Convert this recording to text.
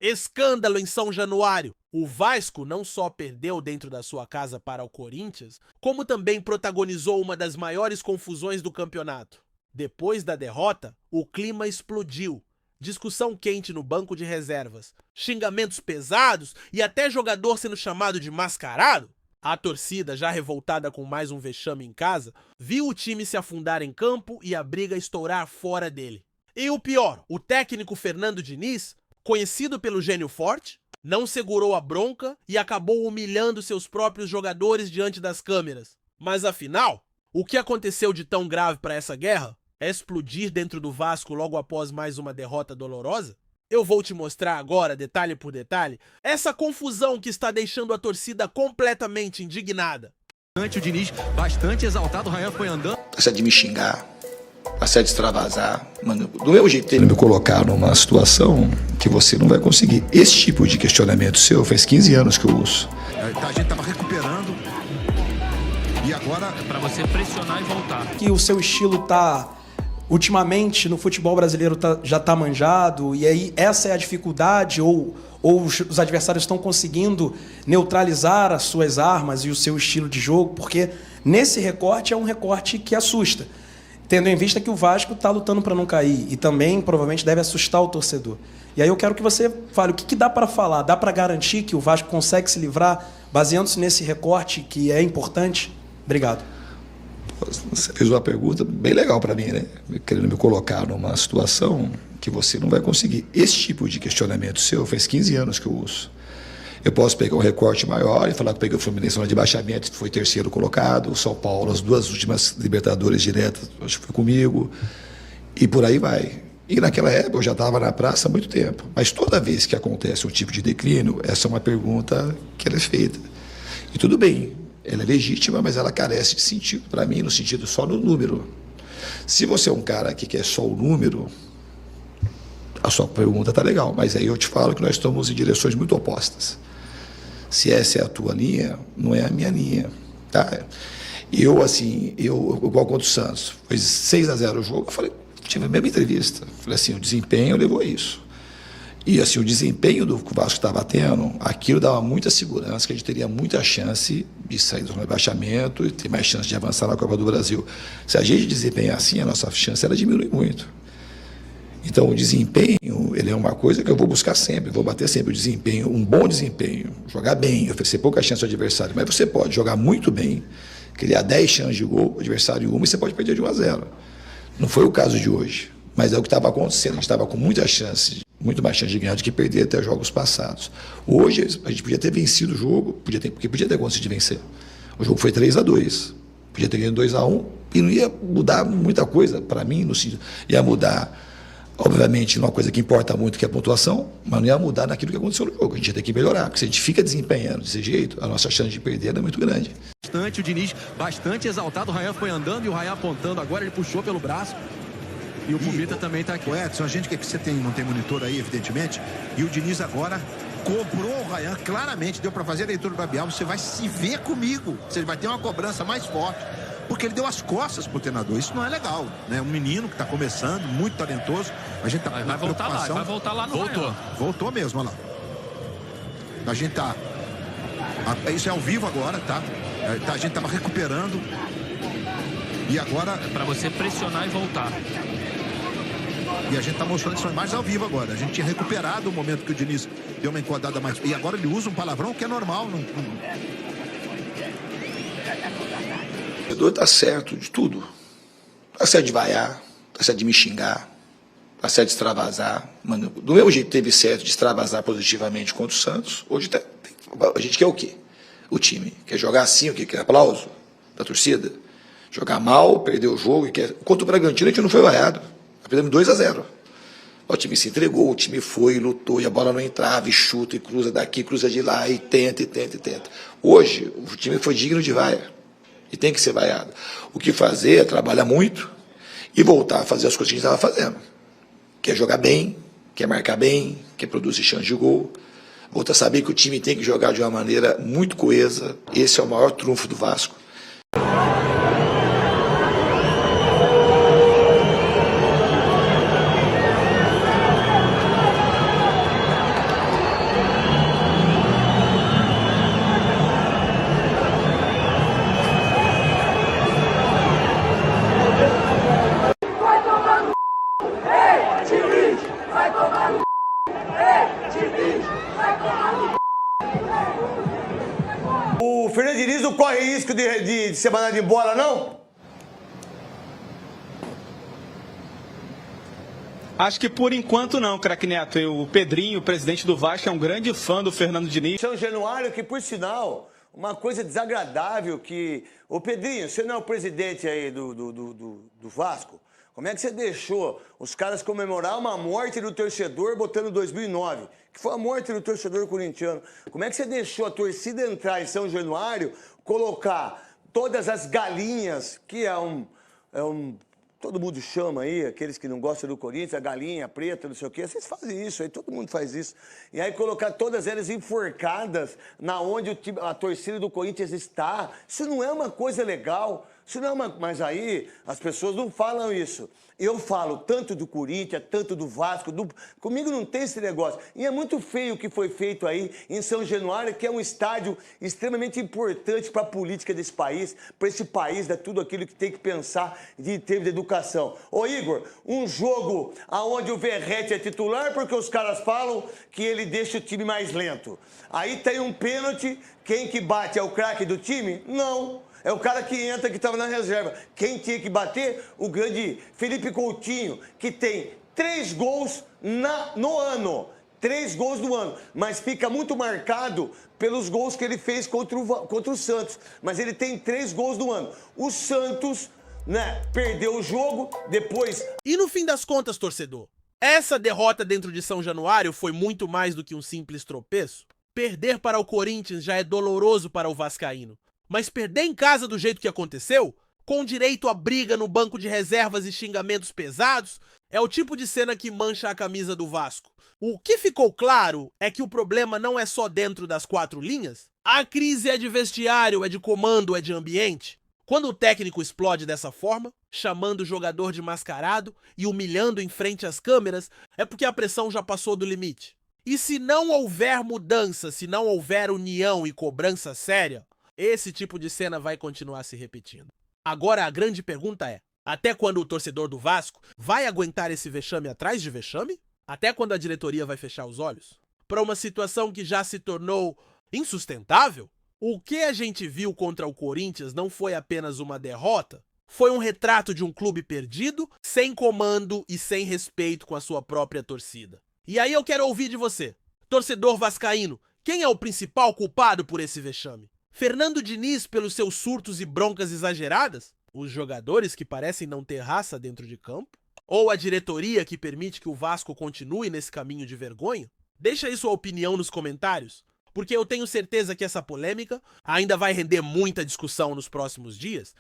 Escândalo em São Januário. O Vasco não só perdeu dentro da sua casa para o Corinthians, como também protagonizou uma das maiores confusões do campeonato. Depois da derrota, o clima explodiu. Discussão quente no banco de reservas, xingamentos pesados e até jogador sendo chamado de mascarado. A torcida, já revoltada com mais um vexame em casa, viu o time se afundar em campo e a briga estourar fora dele. E o pior, o técnico Fernando Diniz, conhecido pelo gênio forte, não segurou a bronca e acabou humilhando seus próprios jogadores diante das câmeras. Mas afinal, o que aconteceu de tão grave para essa guerra? É explodir dentro do Vasco logo após mais uma derrota dolorosa? Eu vou te mostrar agora, detalhe por detalhe, essa confusão que está deixando a torcida completamente indignada. O Diniz, bastante exaltado, o Ryan foi andando. Essa de me xingar, essa de extravasar, mano, do meu jeito ele me colocar numa situação que você não vai conseguir. Esse tipo de questionamento seu faz 15 anos que eu uso. A gente tava recuperando e agora é para você pressionar e voltar. Que o seu estilo tá ultimamente no futebol brasileiro já tá manjado, e aí essa é a dificuldade, ou os adversários estão conseguindo neutralizar as suas armas e o seu estilo de jogo, porque nesse recorte é um recorte que assusta, tendo em vista que o Vasco está lutando para não cair e também provavelmente deve assustar o torcedor. E aí eu quero que você fale o que dá para falar, dá para garantir que o Vasco consegue se livrar baseando-se nesse recorte que é importante? Obrigado. Você fez uma pergunta bem legal para mim, né? Querendo me colocar numa situação que você não vai conseguir. Esse tipo de questionamento seu faz 15 anos que eu uso. Eu posso pegar um recorte maior e falar que eu peguei o Fluminense na de baixamento, foi terceiro colocado, o São Paulo, as duas últimas Libertadores diretas, acho que foi comigo, e por aí vai. E naquela época eu já estava na praça há muito tempo. Mas toda vez que acontece um tipo de declínio, essa é uma pergunta que ela é feita. E tudo bem. Ela é legítima, mas ela carece de sentido, para mim, no sentido só no número. Se você é um cara que quer só o número, a sua pergunta está legal, mas aí eu te falo que nós estamos em direções muito opostas. Se essa é a tua linha, não é a minha linha. Tá? Eu, igual contra o Santos, foi 6-0 o jogo, eu falei, tive a mesma entrevista, falei assim, o desempenho levou a isso. E assim, o desempenho que o Vasco estava tendo, aquilo dava muita segurança, que a gente teria muita chance de sair do rebaixamento e ter mais chance de avançar na Copa do Brasil. Se a gente desempenhar assim, a nossa chance ela diminui muito. Então, o desempenho, ele é uma coisa que eu vou buscar sempre, vou bater sempre o desempenho, um bom desempenho, jogar bem, oferecer pouca chance ao adversário, mas você pode jogar muito bem, criar 10 chances de gol, o adversário 1, e você pode perder de 1-0. Não foi o caso de hoje, mas é o que estava acontecendo, a gente estava com muita chance, muito mais chance de ganhar do que perder até jogos passados. Hoje, a gente podia ter vencido o jogo, porque podia ter conseguido vencer. O jogo foi 3-2, podia ter ganho 2-1, e não ia mudar muita coisa para mim, no sentido, ia mudar, obviamente, uma coisa que importa muito, que é a pontuação, mas não ia mudar naquilo que aconteceu no jogo. A gente ia ter que melhorar, porque se a gente fica desempenhando desse jeito, a nossa chance de perder é muito grande. Bastante, o Diniz, bastante exaltado, o Ryan foi andando e o Ryan apontando agora, ele puxou pelo braço. E o Pumita também está aqui. O Edson, a gente que você não tem monitor aí, evidentemente, e o Diniz agora cobrou o Ryan, claramente, deu para fazer a leitura do labial, você vai se ver comigo, você vai ter uma cobrança mais forte, porque ele deu as costas pro treinador, isso não é legal, né? Um menino que está começando, muito talentoso, a gente tá vai voltar lá, vai voltar lá no Voltou, voltou mesmo, olha lá. A gente tá, isso é ao vivo agora, tá? A gente tava recuperando, e agora... É para você pressionar e voltar. E a gente está mostrando isso mais ao vivo agora. A gente tinha recuperado o momento que o Diniz deu uma encodada mais... E agora ele usa um palavrão que é normal. O torcedor está certo de tudo. Está certo de vaiar, está certo de me xingar, está certo de extravasar. Mano, do mesmo jeito que teve certo de extravasar positivamente contra o Santos, hoje a gente quer o quê? O time quer jogar assim, o quê? Quer aplauso da torcida? Jogar mal, perder o jogo. E quer... Contra o Bragantino a gente não foi vaiado. Perdemos 2-0. O time se entregou, o time foi, lutou, e a bola não entrava, e chuta, e cruza daqui, cruza de lá, e tenta, e tenta, e tenta. Hoje, o time foi digno de vaia, e tem que ser vaiado. O que fazer é trabalhar muito e voltar a fazer as coisas que a gente estava fazendo. Quer jogar bem, quer marcar bem, quer produzir chance de gol. Voltar a saber que o time tem que jogar de uma maneira muito coesa. Esse é o maior trunfo do Vasco. O Fernando Diniz não corre risco de ser mandado embora, não? Acho que por enquanto não, craque Neto. O Pedrinho, o presidente do Vasco, é um grande fã do Fernando Diniz. São Januário, que por sinal, uma coisa desagradável que... Ô Pedrinho, você não é o presidente aí do Vasco? Como é que você deixou os caras comemorar uma morte do torcedor botando 2009? Que foi a morte do torcedor corintiano. Como é que você deixou a torcida entrar em São Januário, colocar todas as galinhas, que todo mundo chama aí, aqueles que não gostam do Corinthians, a galinha preta, não sei o quê, vocês fazem isso aí, todo mundo faz isso. E aí colocar todas elas enforcadas na onde a torcida do Corinthians está, isso não é uma coisa legal, isso não é uma... Mas aí as pessoas não falam isso. Eu falo tanto do Corinthians, tanto do Vasco, comigo não tem esse negócio. E é muito feio o que foi feito aí em São Januário, que é um estádio extremamente importante para a política desse país, para esse país, dar tudo aquilo que tem que pensar em termos de educação. Ô Igor, um jogo onde o Verratti é titular porque os caras falam que ele deixa o time mais lento. Aí tem um pênalti, quem que bate é o craque do time? Não. É o cara que entra, que estava na reserva. Quem tinha que bater? O grande Felipe Coutinho, que tem 3 gols no ano. 3 gols no ano. Mas fica muito marcado pelos gols que ele fez contra o Santos. Mas ele tem 3 gols no ano. O Santos, né, perdeu o jogo, depois... E no fim das contas, torcedor, essa derrota dentro de São Januário foi muito mais do que um simples tropeço? Perder para o Corinthians já é doloroso para o vascaíno. Mas perder em casa do jeito que aconteceu, com direito a briga no banco de reservas e xingamentos pesados, é o tipo de cena que mancha a camisa do Vasco. O que ficou claro é que o problema não é só dentro das 4 linhas. A crise é de vestiário, é de comando, é de ambiente. Quando o técnico explode dessa forma, chamando o jogador de mascarado e humilhando em frente às câmeras, é porque a pressão já passou do limite. E se não houver mudança, se não houver união e cobrança séria, esse tipo de cena vai continuar se repetindo. Agora a grande pergunta é, até quando o torcedor do Vasco vai aguentar esse vexame atrás de vexame? Até quando a diretoria vai fechar os olhos? Para uma situação que já se tornou insustentável? O que a gente viu contra o Corinthians não foi apenas uma derrota, foi um retrato de um clube perdido, sem comando e sem respeito com a sua própria torcida. E aí eu quero ouvir de você, torcedor vascaíno, quem é o principal culpado por esse vexame? Fernando Diniz pelos seus surtos e broncas exageradas? Os jogadores que parecem não ter raça dentro de campo? Ou a diretoria que permite que o Vasco continue nesse caminho de vergonha? Deixa aí sua opinião nos comentários, porque eu tenho certeza que essa polêmica ainda vai render muita discussão nos próximos dias